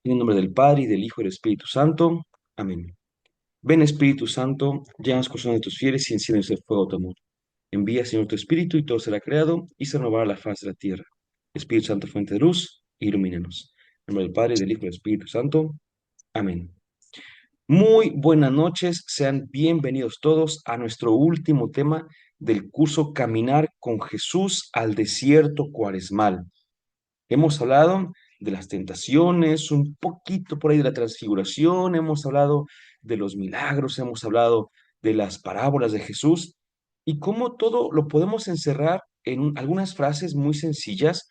En el nombre del Padre, y del Hijo, y del Espíritu Santo. Amén. Ven, Espíritu Santo, llena los corazones de tus fieles y enciende el fuego de tu amor. Envía, Señor, tu Espíritu, y todo será creado, y se renovará la faz de la tierra. Espíritu Santo, fuente de luz, ilumínanos. En el nombre del Padre, y del Hijo, y del Espíritu Santo. Amén. Muy buenas noches, sean bienvenidos todos a nuestro último tema del curso Caminar con Jesús al desierto cuaresmal. Hemos hablado de las tentaciones, un poquito por ahí de la transfiguración, hemos hablado de los milagros, hemos hablado de las parábolas de Jesús y cómo todo lo podemos encerrar en algunas frases muy sencillas,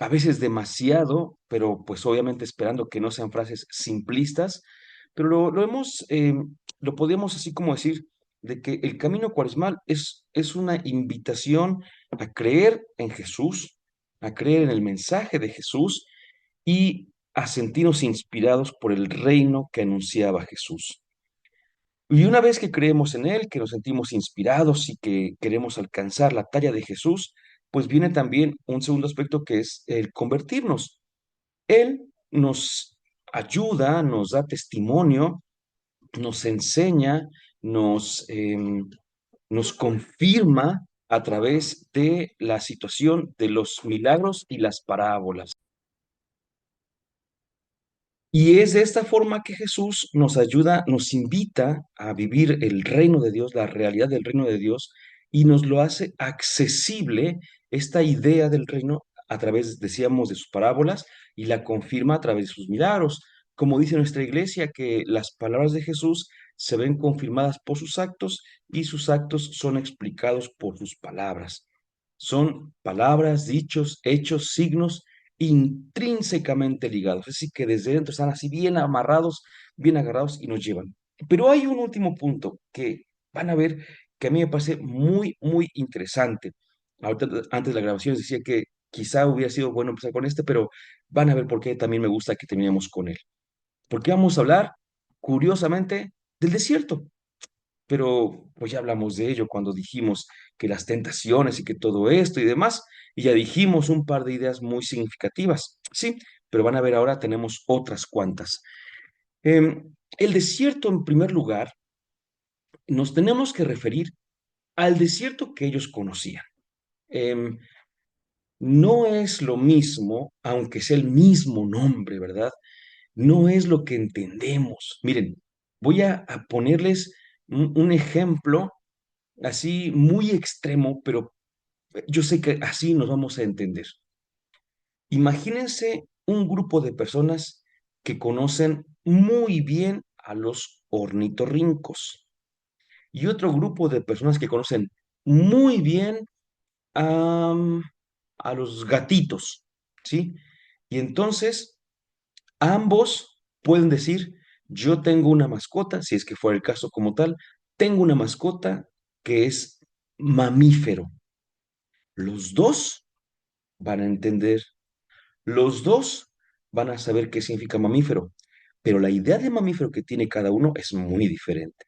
a veces demasiado, pero pues obviamente esperando que no sean frases simplistas, pero lo podemos así como decir de que el camino cuaresmal es una invitación a creer en Jesús, a creer en el mensaje de Jesús y a sentirnos inspirados por el reino que anunciaba Jesús. Y una vez que creemos en Él, que nos sentimos inspirados y que queremos alcanzar la talla de Jesús, pues viene también un segundo aspecto que es el convertirnos. Él nos ayuda, nos da testimonio, nos enseña, nos confirma a través de la situación de los milagros y las parábolas. Y es de esta forma que Jesús nos ayuda, nos invita a vivir el reino de Dios, la realidad del reino de Dios, y nos lo hace accesible esta idea del reino a través, decíamos, de sus parábolas y la confirma a través de sus milagros. Como dice nuestra iglesia, que las palabras de Jesús se ven confirmadas por sus actos y sus actos son explicados por sus palabras. Son palabras, dichos, hechos, signos intrínsecamente ligados, es decir, que desde dentro están así bien amarrados, bien agarrados y nos llevan. Pero hay un último punto que van a ver que a mí me parece muy, muy interesante. Ahorita, antes de la grabación decía que quizá hubiera sido bueno empezar con este, pero van a ver por qué también me gusta que terminemos con él. Porque vamos a hablar, curiosamente, del desierto. Pero pues ya hablamos de ello cuando dijimos que las tentaciones y que todo esto y demás, y ya dijimos un par de ideas muy significativas, sí, pero van a ver ahora tenemos otras cuantas. El desierto, en primer lugar, nos tenemos que referir al desierto que ellos conocían. Em, no es lo mismo, aunque sea el mismo nombre, ¿verdad? No es lo que entendemos. Miren, voy a ponerles un ejemplo así muy extremo, pero yo sé que así nos vamos a entender. Imagínense un grupo de personas que conocen muy bien a los ornitorrincos y otro grupo de personas que conocen muy bien a, a los gatitos, ¿sí? Y entonces ambos pueden decir, yo tengo una mascota, si es que fuera el caso como tal, tengo una mascota que es mamífero. Los dos van a entender, los dos van a saber qué significa mamífero, pero la idea de mamífero que tiene cada uno es muy diferente,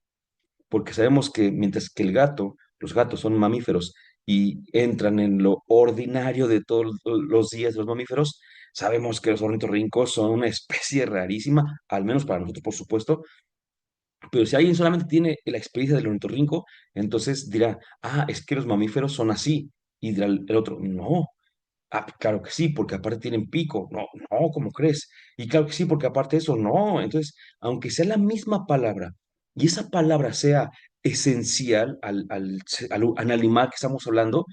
porque sabemos que mientras que los gatos son mamíferos y entran en lo ordinario de todos los días de los mamíferos, sabemos que los ornitorrincos son una especie rarísima, al menos para nosotros, por supuesto, pero si alguien solamente tiene la experiencia del ornitorrinco, entonces dirá, ah, es que los mamíferos son así, y dirá el otro, no. Ah, claro que sí, porque aparte tienen pico. No, no, ¿cómo crees? Y claro que sí, porque aparte de eso, no. Entonces, aunque sea la misma palabra y esa palabra sea esencial al animal que estamos hablando,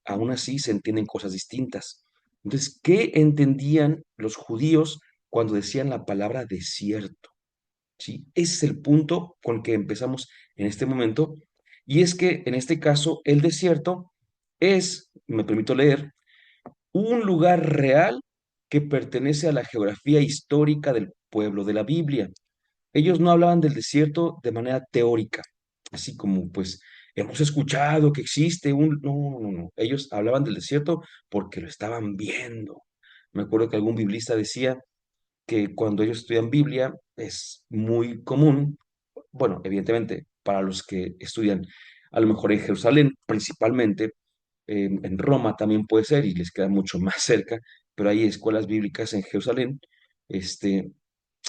aún así se entienden cosas distintas. Entonces, ¿qué entendían los judíos cuando decían la palabra desierto? ¿Sí? Ese es el punto con el que empezamos en este momento. Y es que en este caso, el desierto es, me permito leer, un lugar real que pertenece a la geografía histórica del pueblo de la Biblia. Ellos no hablaban del desierto de manera teórica, así como pues hemos escuchado que existe un... No, no, no. Ellos hablaban del desierto porque lo estaban viendo. Me acuerdo que algún biblista decía que cuando ellos estudian Biblia es muy común, bueno, evidentemente para los que estudian a lo mejor en Jerusalén principalmente, en Roma también puede ser y les queda mucho más cerca, pero hay escuelas bíblicas en Jerusalén. Este,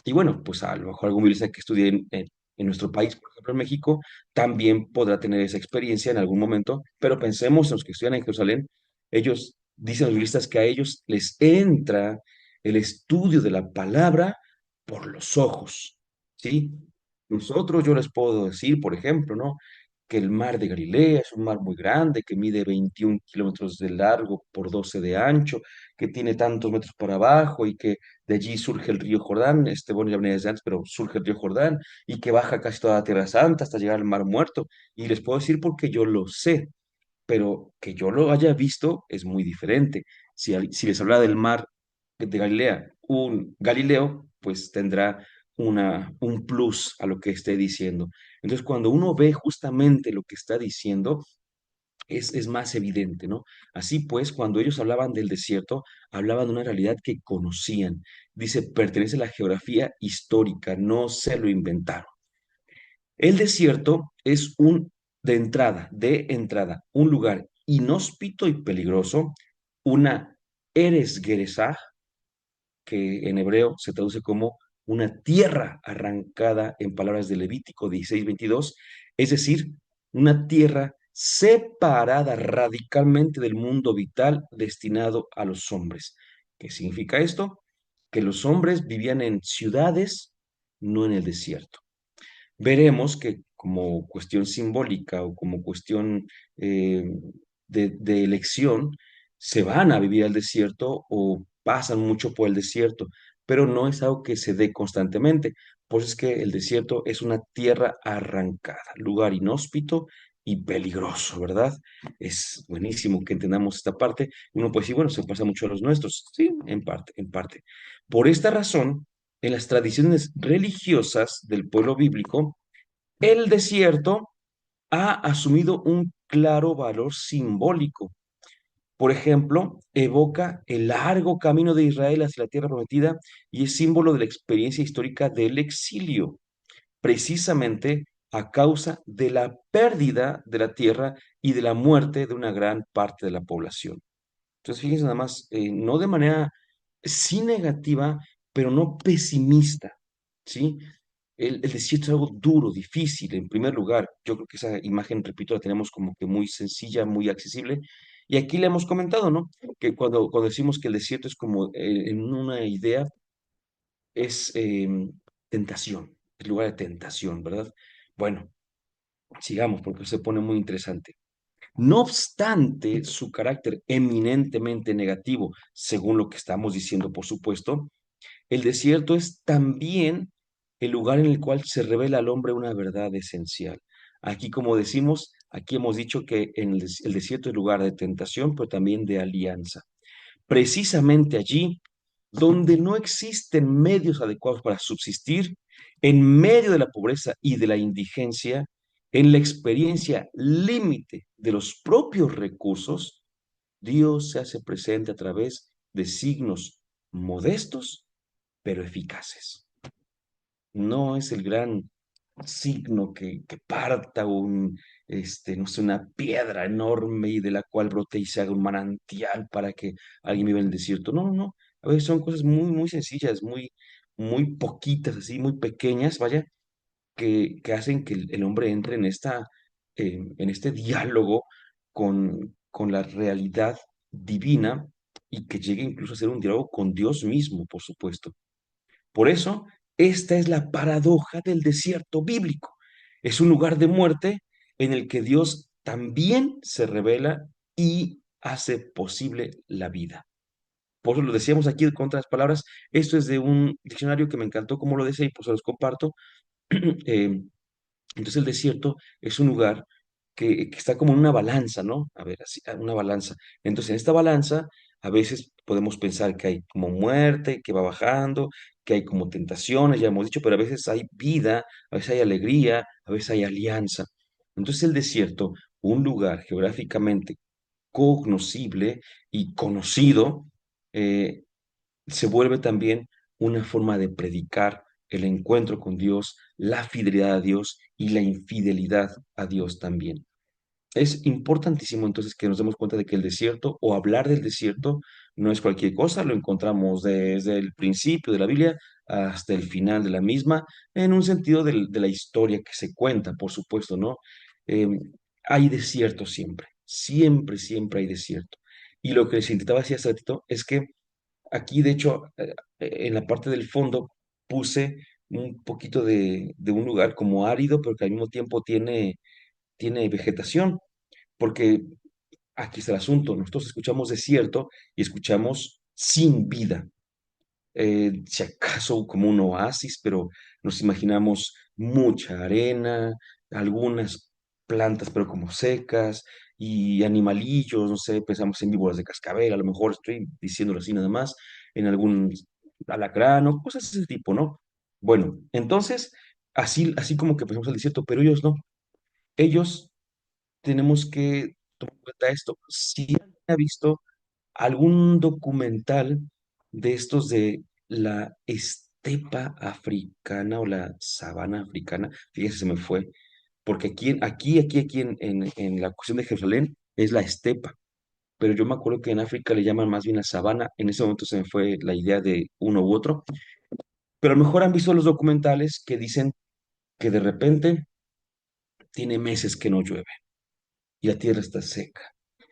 y bueno, pues a lo mejor algún biblista que estudie en nuestro país, por ejemplo en México, también podrá tener esa experiencia en algún momento, pero pensemos en los que estudian en Jerusalén, ellos dicen los biblistas que a ellos les entra el estudio de la palabra por los ojos, ¿sí? Nosotros, yo les puedo decir, por ejemplo, ¿no? Que el mar de Galilea es un mar muy grande, que mide 21 kilómetros de largo por 12 de ancho, que tiene tantos metros por abajo y que de allí surge el río Jordán, bueno, ya venía desde antes, pero surge el río Jordán y que baja casi toda la Tierra Santa hasta llegar al Mar Muerto. Y les puedo decir porque yo lo sé, pero que yo lo haya visto es muy diferente. Si les habla del mar de Galilea, un Galileo, pues tendrá un plus a lo que esté diciendo. Entonces, cuando uno ve justamente lo que está diciendo, es más evidente, ¿no? Así pues, cuando ellos hablaban del desierto, hablaban de una realidad que conocían. Dice, pertenece a la geografía histórica, no se lo inventaron. El desierto es de entrada, un lugar inhóspito y peligroso, una Eres Geresá, que en hebreo se traduce como una tierra arrancada en palabras de Levítico 16:22, es decir, una tierra separada radicalmente del mundo vital destinado a los hombres. ¿Qué significa esto? Que los hombres vivían en ciudades, no en el desierto. Veremos que como cuestión simbólica o como cuestión eh, de elección, se van a vivir al desierto o pasan mucho por el desierto, pero no es algo que se dé constantemente. Por eso es que el desierto es una tierra arrancada, lugar inhóspito y peligroso, ¿verdad? Es buenísimo que entendamos esta parte. Uno puede decir, bueno, se pasa mucho a los nuestros. Sí, en parte, en parte. Por esta razón, en las tradiciones religiosas del pueblo bíblico, el desierto ha asumido un claro valor simbólico. Por ejemplo, evoca el largo camino de Israel hacia la tierra prometida y es símbolo de la experiencia histórica del exilio, precisamente a causa de la pérdida de la tierra y de la muerte de una gran parte de la población. Entonces, fíjense nada más, no de manera sí negativa, pero no pesimista, ¿sí? El desierto es algo duro, difícil, en primer lugar. Yo creo que esa imagen, repito, la tenemos como que muy sencilla, muy accesible. Y aquí le hemos comentado, ¿no? Que cuando decimos que el desierto es como, en una idea, es tentación, es lugar de tentación, ¿verdad? Bueno, sigamos porque se pone muy interesante. No obstante, su carácter eminentemente negativo, según lo que estamos diciendo, por supuesto, el desierto es también el lugar en el cual se revela al hombre una verdad esencial. Aquí, como decimos, aquí hemos dicho que el desierto es lugar de tentación, pero también de alianza. Precisamente allí, donde no existen medios adecuados para subsistir, en medio de la pobreza y de la indigencia, en la experiencia límite de los propios recursos, Dios se hace presente a través de signos modestos pero eficaces. No es el gran signo que parta no sé, una piedra enorme y de la cual brote y se haga un manantial para que alguien viva en el desierto. No, no, no. A veces son cosas muy, muy sencillas, muy poquitas, así, muy pequeñas, vaya, que hacen que el hombre entre en este diálogo con la realidad divina y que llegue incluso a ser un diálogo con Dios mismo, por supuesto. Por eso, esta es la paradoja del desierto bíblico. Es un lugar de muerte en el que Dios también se revela y hace posible la vida. Por eso lo decíamos aquí con otras palabras. Esto es de un diccionario que me encantó como lo decía y pues se los comparto. Eh, entonces el desierto es un lugar que está como en una balanza, ¿no? A ver, así, una balanza. Entonces en esta balanza a veces podemos pensar que hay como muerte, que va bajando, que hay como tentaciones, ya hemos dicho, pero a veces hay vida, a veces hay alegría, a veces hay alianza. Entonces el desierto, un lugar geográficamente cognoscible y conocido, eh, se vuelve también una forma de predicar el encuentro con Dios, la fidelidad a Dios y la infidelidad a Dios también. Es importantísimo entonces que nos demos cuenta de que el desierto o hablar del desierto no es cualquier cosa, lo encontramos desde el principio de la Biblia hasta el final de la misma, en un sentido de la historia que se cuenta, por supuesto, ¿no? Eh, Hay desierto siempre, siempre, siempre hay desierto. Y lo que les intentaba decir hace ratito es que aquí, de hecho, en la parte del fondo puse un poquito de un lugar como árido, pero que al mismo tiempo tiene vegetación, porque aquí está el asunto, nosotros escuchamos desierto y escuchamos sin vida, si acaso como un oasis, pero nos imaginamos mucha arena, algunas plantas pero como secas y animalillos, no sé, pensamos en víboras de cascabel, a lo mejor estoy diciéndolo así nada más, en algún alacrán o cosas de ese tipo, ¿no? Bueno, entonces, así como que pensamos el desierto, pero ellos no, ellos tenemos que tomar en cuenta esto. Si alguien ha visto algún documental de estos de la estepa africana o la sabana africana, fíjese, se me fue, porque aquí en la cuestión de Jerusalén es la estepa, pero yo me acuerdo que en África le llaman más bien la sabana, en ese momento se me fue la idea de uno u otro, pero a lo mejor han visto los documentales que dicen que de repente tiene meses que no llueve y la tierra está seca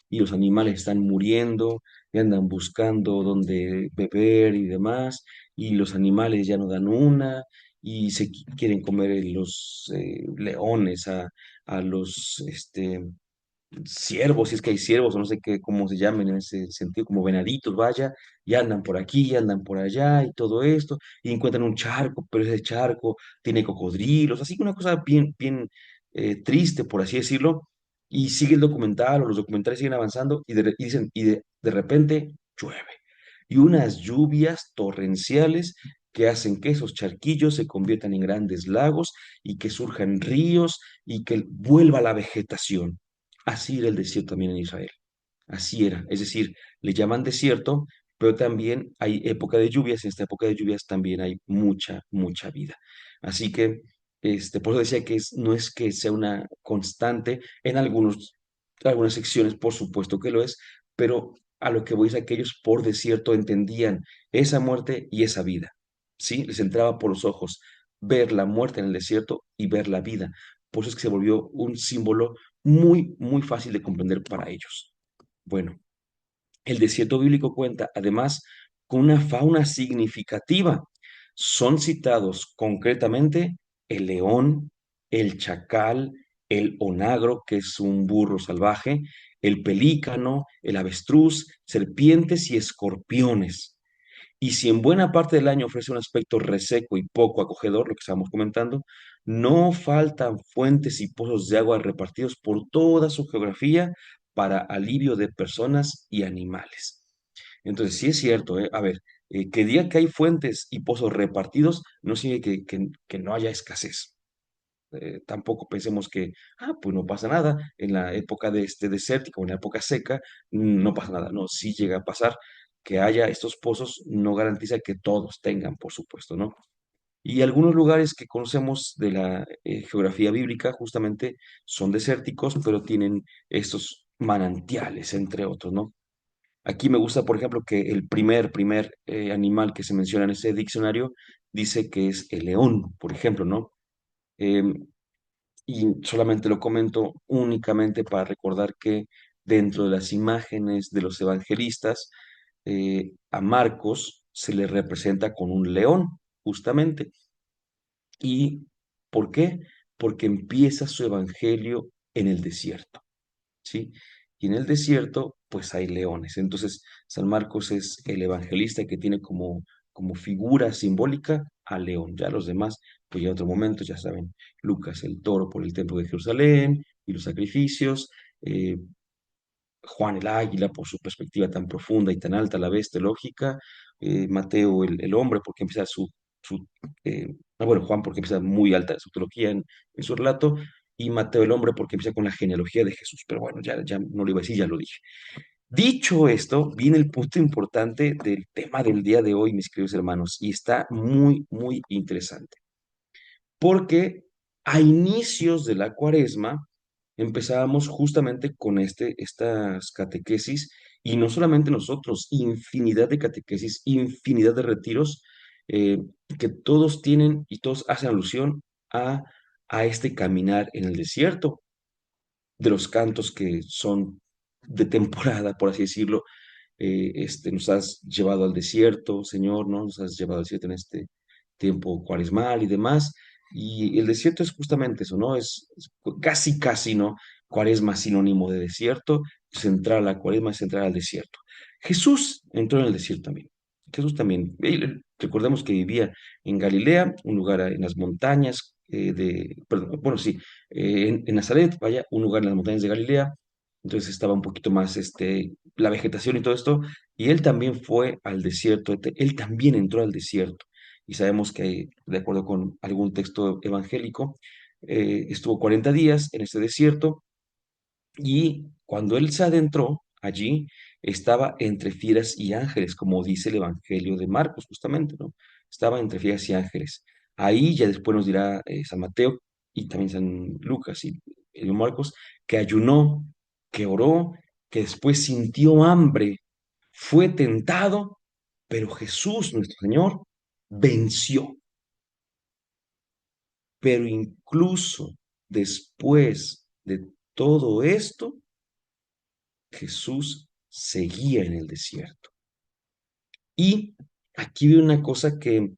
y los animales están muriendo y andan buscando dónde beber y demás, y los animales ya no dan una y quieren comer los leones a los ciervos, si es que hay ciervos o no sé qué, cómo se llaman en ese sentido, como venaditos, vaya, y andan por aquí, y andan por allá y todo esto, y encuentran un charco, pero ese charco tiene cocodrilos, así que una cosa bien, bien triste, por así decirlo, y sigue el documental o los documentales siguen avanzando y dicen, de repente llueve, y unas lluvias torrenciales que hacen que esos charquillos se conviertan en grandes lagos y que surjan ríos y que vuelva la vegetación. Así era el desierto también en Israel. Así era. Es decir, le llaman desierto, pero también hay época de lluvias. En esta época de lluvias también hay mucha, mucha vida. Así que, por eso decía que no es que sea una constante en algunas secciones, por supuesto que lo es, pero a lo que voy es a que ellos por desierto entendían esa muerte y esa vida. ¿Sí? Les entraba por los ojos ver la muerte en el desierto y ver la vida. Por eso es que se volvió un símbolo muy, muy fácil de comprender para ellos. Bueno, el desierto bíblico cuenta además con una fauna significativa. Son citados concretamente el león, el chacal, el onagro, que es un burro salvaje, el pelícano, el avestruz, serpientes y escorpiones. Y si en buena parte del año ofrece un aspecto reseco y poco acogedor, lo que estábamos comentando, no faltan fuentes y pozos de agua repartidos por toda su geografía para alivio de personas y animales. Entonces, sí es cierto, ¿eh? A ver, que diga que hay fuentes y pozos repartidos no significa que no haya escasez. Tampoco pensemos que, pues no pasa nada, en la época de este desértico o en la época seca, no pasa nada. No, sí llega a pasar que haya estos pozos, no garantiza que todos tengan, por supuesto, ¿no? Y algunos lugares que conocemos de la geografía bíblica justamente son desérticos, pero tienen estos manantiales, entre otros, ¿no? Aquí me gusta, por ejemplo, que el primer animal que se menciona en ese diccionario dice que es el león, por ejemplo, ¿no? Em, y solamente lo comento únicamente para recordar que dentro de las imágenes de los evangelistas, a Marcos se le representa con un león, justamente. ¿Y por qué? Porque empieza su evangelio en el desierto, ¿sí? Y en el desierto, pues hay leones. Entonces, San Marcos es el evangelista que tiene como figura simbólica al león. Ya los demás, pues ya en otro momento, ya saben, Lucas el toro por el templo de Jerusalén y los sacrificios, eh, Juan el águila por su perspectiva tan profunda y tan alta a la vez teológica, Mateo el hombre porque empieza su bueno, Juan porque empieza muy alta su teología en su relato, y Mateo el hombre porque empieza con la genealogía de Jesús. Pero bueno, ya no lo iba a decir, ya lo dije. Dicho esto, viene el punto importante del tema del día de hoy, mis queridos hermanos, y está muy, muy interesante, porque a inicios de la cuaresma, empezábamos justamente con estas catequesis, y no solamente nosotros, infinidad de catequesis, infinidad de retiros, eh, que todos tienen y todos hacen alusión a, a este caminar en el desierto, de los cantos que son de temporada, por así decirlo. Nos has llevado al desierto, Señor, ¿no? Nos has llevado al desierto en este tiempo cuaresmal y demás. Y el desierto es justamente eso, ¿no? Casi, casi, ¿no? Cuaresma sinónimo de desierto, centrar a la cuaresma es centrar al desierto. Jesús entró en el desierto también. Jesús también. Recordemos que vivía en Galilea, un lugar en las montañas perdón, bueno, sí, en Nazaret, vaya, un lugar en las montañas de Galilea. Entonces estaba un poquito más, la vegetación y todo esto, y él también fue al desierto, él también entró al desierto, y sabemos que, de acuerdo con algún texto evangélico, estuvo 40 días en ese desierto, y cuando él se adentró allí, estaba entre fieras y ángeles, como dice el Evangelio de Marcos, justamente, ¿no? Estaba entre fieras y ángeles. Ahí ya después nos dirá San Mateo y también San Lucas y Marcos, que ayunó, que oró, que después sintió hambre, fue tentado, pero Jesús, nuestro Señor, venció. Pero incluso después de todo esto, Jesús seguía en el desierto. Y aquí veo una cosa que,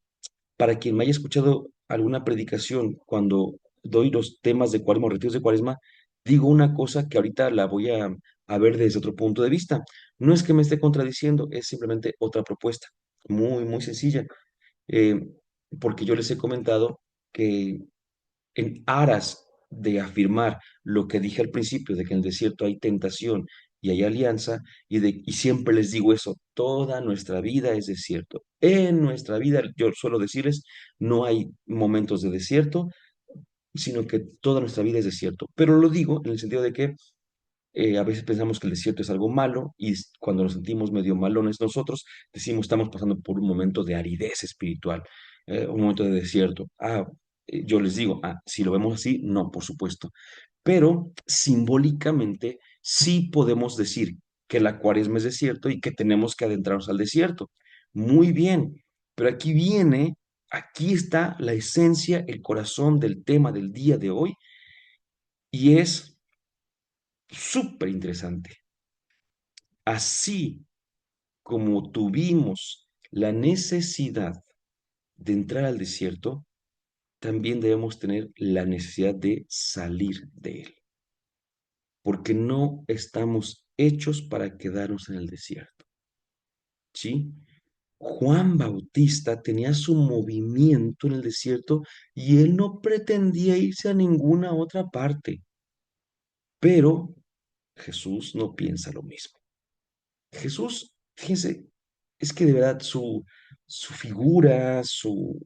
para quien me haya escuchado alguna predicación, cuando doy los temas de Cuaresma, retiros de Cuaresma, digo una cosa que ahorita la voy a ver desde otro punto de vista. No es que me esté contradiciendo, es simplemente otra propuesta, muy, muy sencilla. Eh, Porque yo les he comentado que en aras de afirmar lo que dije al principio, de que en el desierto hay tentación y hay alianza, y siempre les digo eso, toda nuestra vida es desierto. En nuestra vida, yo suelo decirles, no hay momentos de desierto, sino que toda nuestra vida es desierto. Pero lo digo en el sentido de que a veces pensamos que el desierto es algo malo, y cuando nos sentimos medio malones nosotros, decimos estamos pasando por un momento de aridez espiritual, un momento de desierto. Yo les digo, si lo vemos así, no, por supuesto. Pero simbólicamente sí podemos decir que la cuaresma es desierto y que tenemos que adentrarnos al desierto. Muy bien, pero aquí está la esencia, el corazón del tema del día de hoy, y es súper interesante. Así como tuvimos la necesidad de entrar al desierto, también debemos tener la necesidad de salir de él, porque no estamos hechos para quedarnos en el desierto, ¿sí? Juan Bautista tenía su movimiento en el desierto y él no pretendía irse a ninguna otra parte, pero Jesús no piensa lo mismo. Jesús, fíjense, es que de verdad su figura, su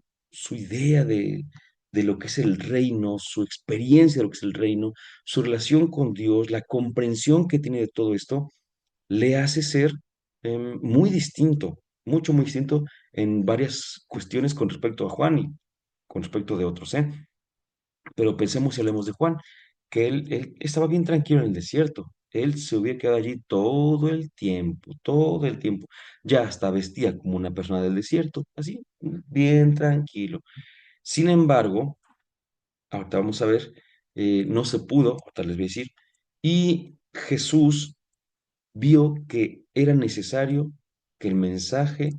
idea de lo que es el reino, su experiencia de lo que es el reino, su relación con Dios, la comprensión que tiene de todo esto, le hace ser muy distinto, mucho, muy distinto en varias cuestiones con respecto a Juan y con respecto de otros, ¿eh? Pero pensemos y hablemos de Juan, que él estaba bien tranquilo en el desierto. Él se hubiera quedado allí todo el tiempo, todo el tiempo. Ya hasta vestía como una persona del desierto, así, bien tranquilo. Sin embargo, ahorita vamos a ver, no se pudo, ahorita les voy a decir, y Jesús vio que era necesario que el mensaje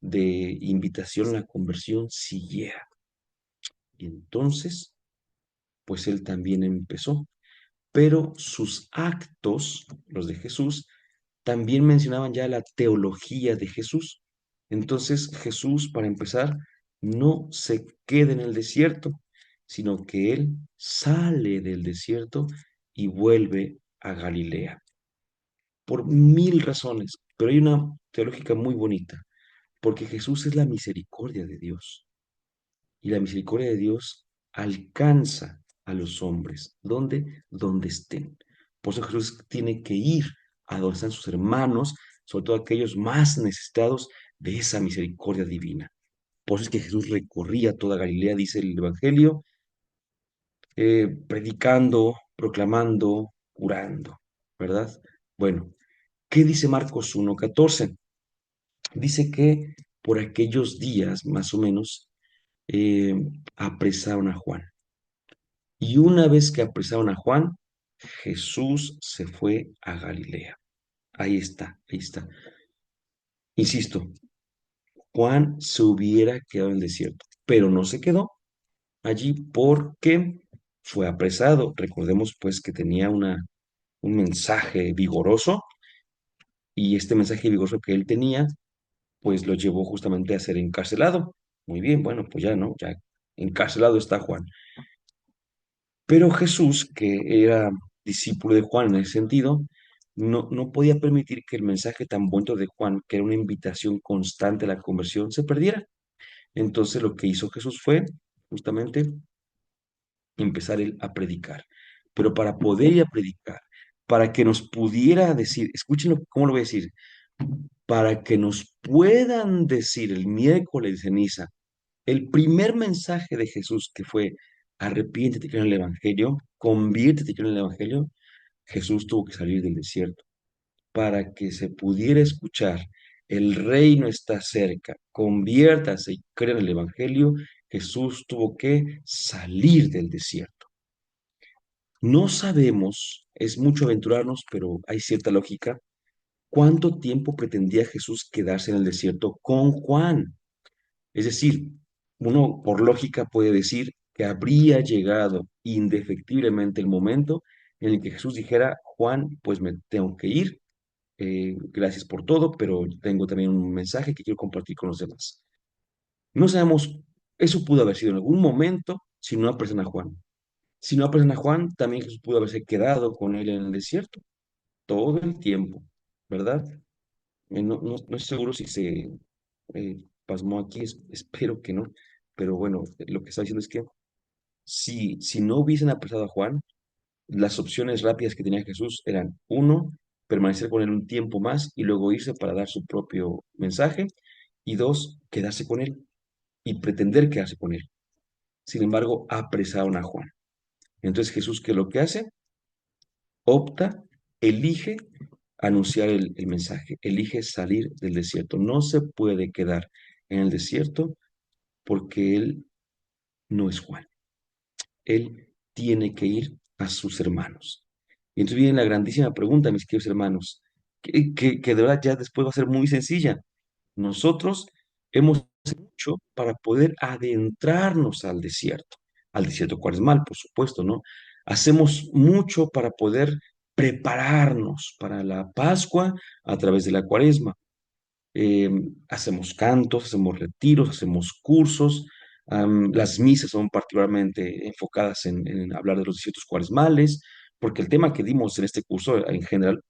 de invitación a la conversión siguiera. Y entonces, pues él también empezó. Pero sus actos, los de Jesús, también mencionaban ya la teología de Jesús. Entonces Jesús, para empezar, no se queda en el desierto, sino que él sale del desierto y vuelve a Galilea, por mil razones, pero hay una teológica muy bonita, porque Jesús es la misericordia de Dios. Y la misericordia de Dios alcanza a los hombres, ¿dónde? Donde estén. Por eso Jesús tiene que ir a donde están sus hermanos, sobre todo aquellos más necesitados de esa misericordia divina. Por eso es que Jesús recorría toda Galilea, dice el Evangelio, predicando. proclamando, curando, ¿verdad? Bueno, ¿qué dice Marcos 1:14? Dice que por aquellos días, más o menos, eh, apresaron a Juan. Y una vez que apresaron a Juan, Jesús se fue a Galilea. Ahí está, ahí está. Insisto, Juan se hubiera quedado en el desierto, pero no se quedó allí porque fue apresado. Recordemos pues que tenía un mensaje vigoroso y este mensaje vigoroso que él tenía pues lo llevó justamente a ser encarcelado. Muy bien, bueno, pues ya no, ya encarcelado está Juan. Pero Jesús, que era discípulo de Juan en ese sentido, no podía permitir que el mensaje tan bonito de Juan, que era una invitación constante a la conversión, se perdiera. Entonces lo que hizo Jesús fue justamente empezar él a predicar. Pero para poder ir a predicar, para que nos pudiera decir, escúchenlo, ¿cómo lo voy a decir? Para que nos puedan decir el miércoles de ceniza, el primer mensaje de Jesús que fue, arrepiéntete y cree en el Evangelio, conviértete y cree en el Evangelio, Jesús tuvo que salir del desierto para que se pudiera escuchar, el reino está cerca, conviértase y crea en el Evangelio, Jesús tuvo que salir del desierto. No sabemos, es mucho aventurarnos, pero hay cierta lógica, cuánto tiempo pretendía Jesús quedarse en el desierto con Juan. Es decir, uno por lógica puede decir que habría llegado indefectiblemente el momento en el que Jesús dijera, Juan, pues me tengo que ir, gracias por todo, pero tengo también un mensaje que quiero compartir con los demás. No sabemos, eso pudo haber sido en algún momento si no aparecen a Juan. Si no aparecen a Juan, también Jesús pudo haberse quedado con él en el desierto todo el tiempo, ¿verdad? No estoy seguro si se pasmó aquí, espero que no, pero bueno, lo que está diciendo es que si no hubiesen apresado a Juan, las opciones rápidas que tenía Jesús eran, uno, permanecer con él un tiempo más y luego irse para dar su propio mensaje, y dos, quedarse con él y pretender quedarse con él. Sin embargo, apresaron a Juan. Entonces Jesús, ¿qué es lo que hace? Opta, elige anunciar el mensaje, elige salir del desierto. No se puede quedar en el desierto porque él no es Juan. Él tiene que ir a sus hermanos. Y entonces viene la grandísima pregunta, mis queridos hermanos, que de verdad ya después va a ser muy sencilla. Nosotros hemos hecho mucho para poder adentrarnos al desierto cuaresmal, por supuesto, ¿no? Hacemos mucho para poder prepararnos para la Pascua a través de la cuaresma. Eh, hacemos cantos, hacemos retiros, hacemos cursos. Las misas son particularmente enfocadas en hablar de los desiertos cuaresmales, porque el tema que dimos en este curso, en general,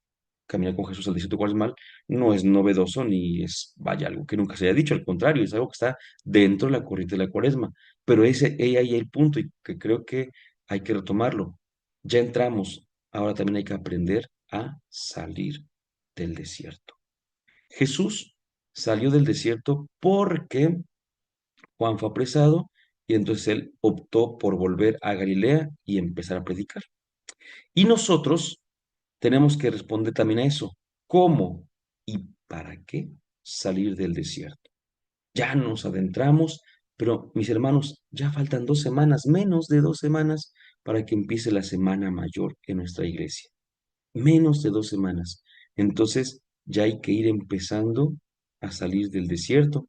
Caminar con Jesús al desierto cuaresmal, no es novedoso ni es, vaya, algo que nunca se haya dicho, al contrario, es algo que está dentro de la corriente de la cuaresma. Pero ese, ahí el punto y que creo que hay que retomarlo. Ya entramos, ahora también hay que aprender a salir del desierto. Jesús salió del desierto porque Juan fue apresado y entonces él optó por volver a Galilea y empezar a predicar. Y nosotros tenemos que responder también a eso. ¿Cómo y para qué salir del desierto? Ya nos adentramos, pero mis hermanos, ya faltan 2 semanas, menos de 2 semanas, para que empiece la semana mayor en nuestra iglesia. Menos de 2 semanas. Entonces, ya hay que ir empezando a salir del desierto.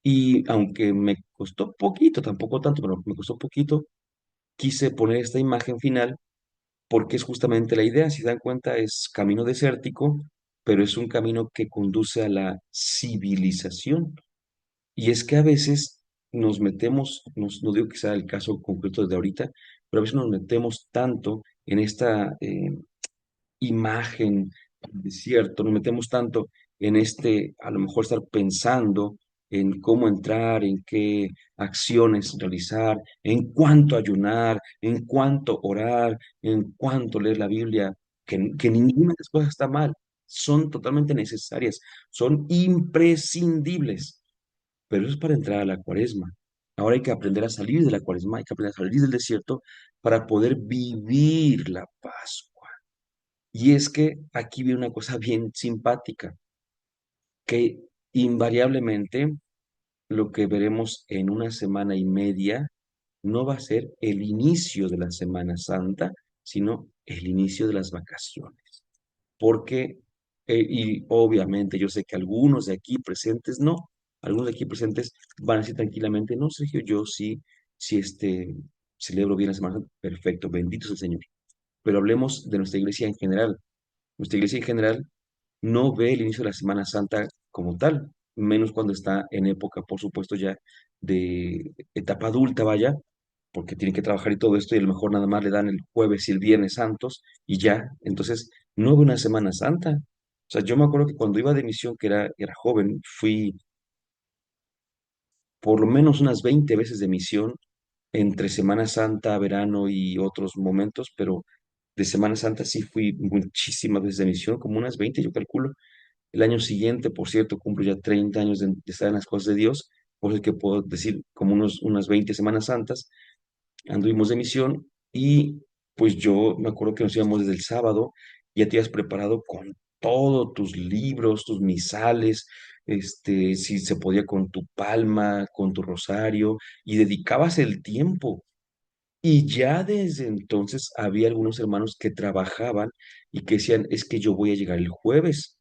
Y aunque me costó poquito, tampoco tanto, pero me costó poquito, quise poner esta imagen final porque es justamente la idea. Si se dan cuenta, es camino desértico, pero es un camino que conduce a la civilización. Y es que a veces nos metemos, no digo que sea el caso concreto de ahorita, pero a veces nos metemos tanto en esta imagen del desierto, nos metemos tanto en a lo mejor estar pensando en cómo entrar, en qué acciones realizar, en cuánto ayunar, en cuánto orar, en cuánto leer la Biblia, que ninguna de las cosas está mal, son totalmente necesarias, son imprescindibles, pero eso es para entrar a la cuaresma. Ahora hay que aprender a salir de la cuaresma, hay que aprender a salir del desierto para poder vivir la Pascua. Y es que aquí viene una cosa bien simpática, que invariablemente lo que veremos en una semana y media no va a ser el inicio de la Semana Santa, sino el inicio de las vacaciones. Porque, y obviamente yo sé que algunos de aquí presentes no, algunos de aquí presentes van a decir tranquilamente, no, Sergio, yo sí, sí celebro bien la Semana Santa, perfecto, bendito es el Señor. Pero hablemos de nuestra iglesia en general. Nuestra iglesia en general no ve el inicio de la Semana Santa como tal, menos cuando está en época, por supuesto, ya de etapa adulta, vaya, porque tiene que trabajar y todo esto, y a lo mejor nada más le dan el jueves y el viernes santos, y ya, entonces no ve una Semana Santa. O sea, yo me acuerdo que cuando iba de misión, que era joven, fui por lo menos unas 20 veces de misión entre Semana Santa, verano y otros momentos, pero de Semana Santa sí fui muchísimas veces de misión, como unas 20 yo calculo. El año siguiente, por cierto, cumplo ya 30 años de estar en las cosas de Dios, por eso es que puedo decir como unas 20 Semanas Santas, anduvimos de misión y pues yo me acuerdo que nos íbamos desde el sábado, ya te habías preparado con todos tus libros, tus misales, si se podía con tu palma, con tu rosario, y dedicabas el tiempo. Y ya desde entonces había algunos hermanos que trabajaban y que decían, es que yo voy a llegar el jueves.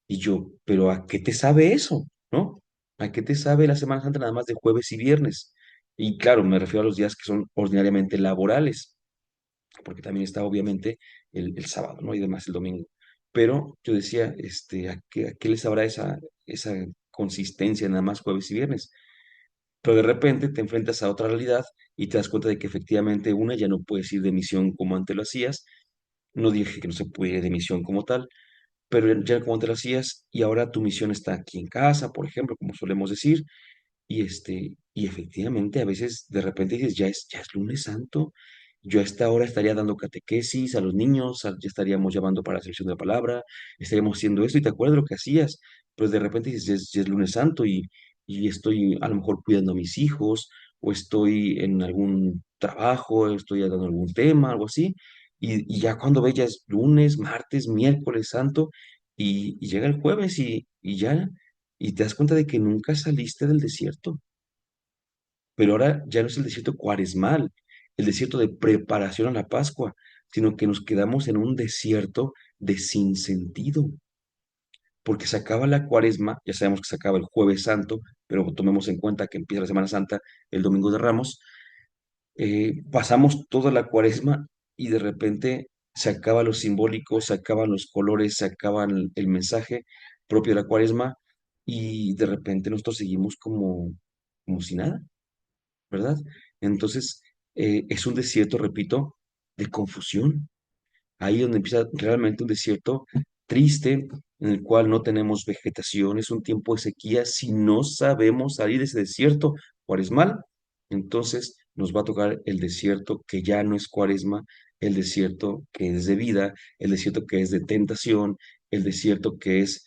Y yo, pero ¿a qué te sabe eso? ¿No? ¿A qué te sabe la Semana Santa nada más de jueves y viernes? Y claro, me refiero a los días que son ordinariamente laborales, porque también está obviamente el sábado, ¿no? Y demás el domingo. Pero yo decía, ¿a qué les sabrá esa consistencia nada más jueves y viernes? Pero de repente te enfrentas a otra realidad y te das cuenta de que efectivamente una ya no puedes ir de misión como antes lo hacías. No dije que no se puede ir de misión como tal, pero ya como te lo hacías y ahora tu misión está aquí en casa, por ejemplo, como solemos decir, y efectivamente a veces de repente dices, ya es lunes santo, yo a esta hora estaría dando catequesis a los niños, ya estaríamos llamando para la selección de la palabra, estaríamos haciendo esto y te acuerdas de lo que hacías, pero de repente dices, ya es lunes santo y estoy a lo mejor cuidando a mis hijos, o estoy en algún trabajo, estoy dando algún tema, algo así, y ya cuando ves ya es lunes, martes, miércoles santo, y llega el jueves y ya y te das cuenta de que nunca saliste del desierto. Pero ahora ya no es el desierto cuaresmal, el desierto de preparación a la Pascua, sino que nos quedamos en un desierto de sinsentido, porque se acaba la cuaresma, ya sabemos que se acaba el jueves santo, pero tomemos en cuenta que empieza la Semana Santa el domingo de Ramos, pasamos toda la cuaresma y de repente se acaba lo simbólico, se acaban los colores, se acaban el mensaje propio de la cuaresma y de repente nosotros seguimos como si nada, ¿verdad? Entonces, es un desierto, repito, de confusión. Ahí donde empieza realmente un desierto triste, en el cual no tenemos vegetación, es un tiempo de sequía. Si no sabemos salir de ese desierto cuaresmal, entonces nos va a tocar el desierto que ya no es cuaresma, el desierto que es de vida, el desierto que es de tentación, el desierto que es,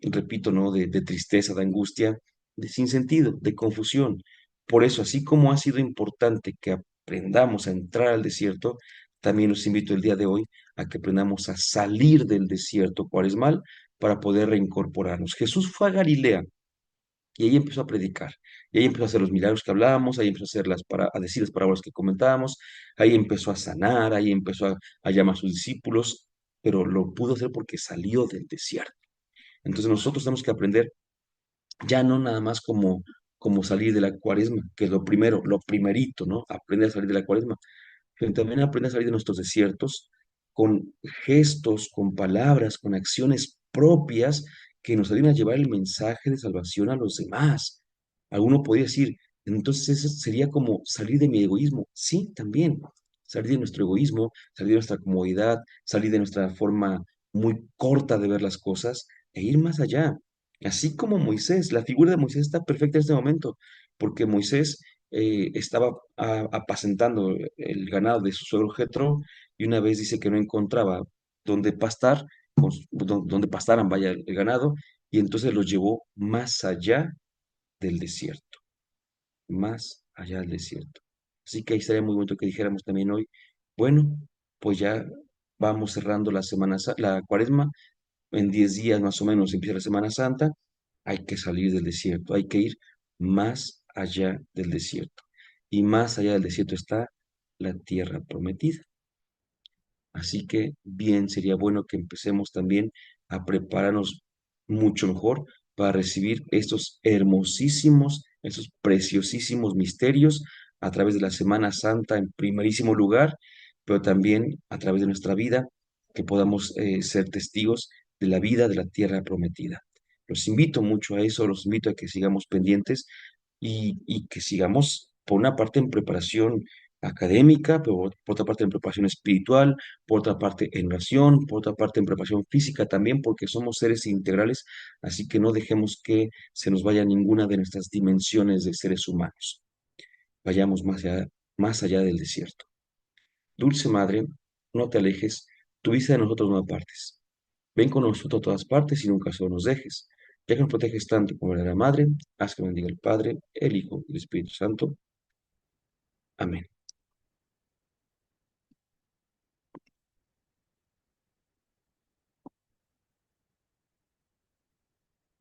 repito, ¿no? De tristeza, de angustia, de sinsentido, de confusión. Por eso, así como ha sido importante que aprendamos a entrar al desierto, también los invito el día de hoy a que aprendamos a salir del desierto cuaresmal para poder reincorporarnos. Jesús fue a Galilea y ahí empezó a predicar, y ahí empezó a hacer los milagros que hablábamos, ahí empezó a, a decir las parábolas que comentábamos, ahí empezó a sanar, ahí empezó a llamar a sus discípulos, pero lo pudo hacer porque salió del desierto. Entonces nosotros tenemos que aprender ya no nada más como salir de la cuaresma, que es lo primero, lo primerito, ¿no? Aprender a salir de la cuaresma, pero también aprende a salir de nuestros desiertos con gestos, con palabras, con acciones propias que nos ayuden a llevar el mensaje de salvación a los demás. Alguno podría decir, entonces eso sería como salir de mi egoísmo. Sí, también. Salir de nuestro egoísmo, salir de nuestra comodidad, salir de nuestra forma muy corta de ver las cosas e ir más allá. Así como Moisés, la figura de Moisés está perfecta en este momento, porque Moisés estaba apacentando el ganado de su suegro Jetro y una vez dice que no encontraba dónde pastar, donde pastaran, vaya, el, ganado, y entonces los llevó más allá del desierto. más allá del desierto. Así que ahí sería muy bueno que dijéramos también hoy, bueno, pues ya vamos cerrando la cuaresma, en 10 días más o menos empieza la Semana Santa, hay que salir del desierto, hay que ir más allá del desierto. Y más allá del desierto está la tierra prometida. Así que bien, sería bueno que empecemos también a prepararnos mucho mejor para recibir estos hermosísimos, estos preciosísimos misterios a través de la Semana Santa en primerísimo lugar, pero también a través de nuestra vida, que podamos ser testigos de la vida de la tierra prometida. Los invito mucho a eso, los invito a que sigamos pendientes y que sigamos, por una parte, en preparación académica, pero por otra parte en preparación espiritual, por otra parte en oración, por otra parte en preparación física también, porque somos seres integrales, así que no dejemos que se nos vaya ninguna de nuestras dimensiones de seres humanos. Vayamos más allá del desierto. Dulce Madre, no te alejes, tu vista de nosotros no apartes. Ven con nosotros a todas partes y nunca solo nos dejes. Ya que nos proteges tanto como la Madre, haz que bendiga el Padre, el Hijo y el Espíritu Santo. Amén.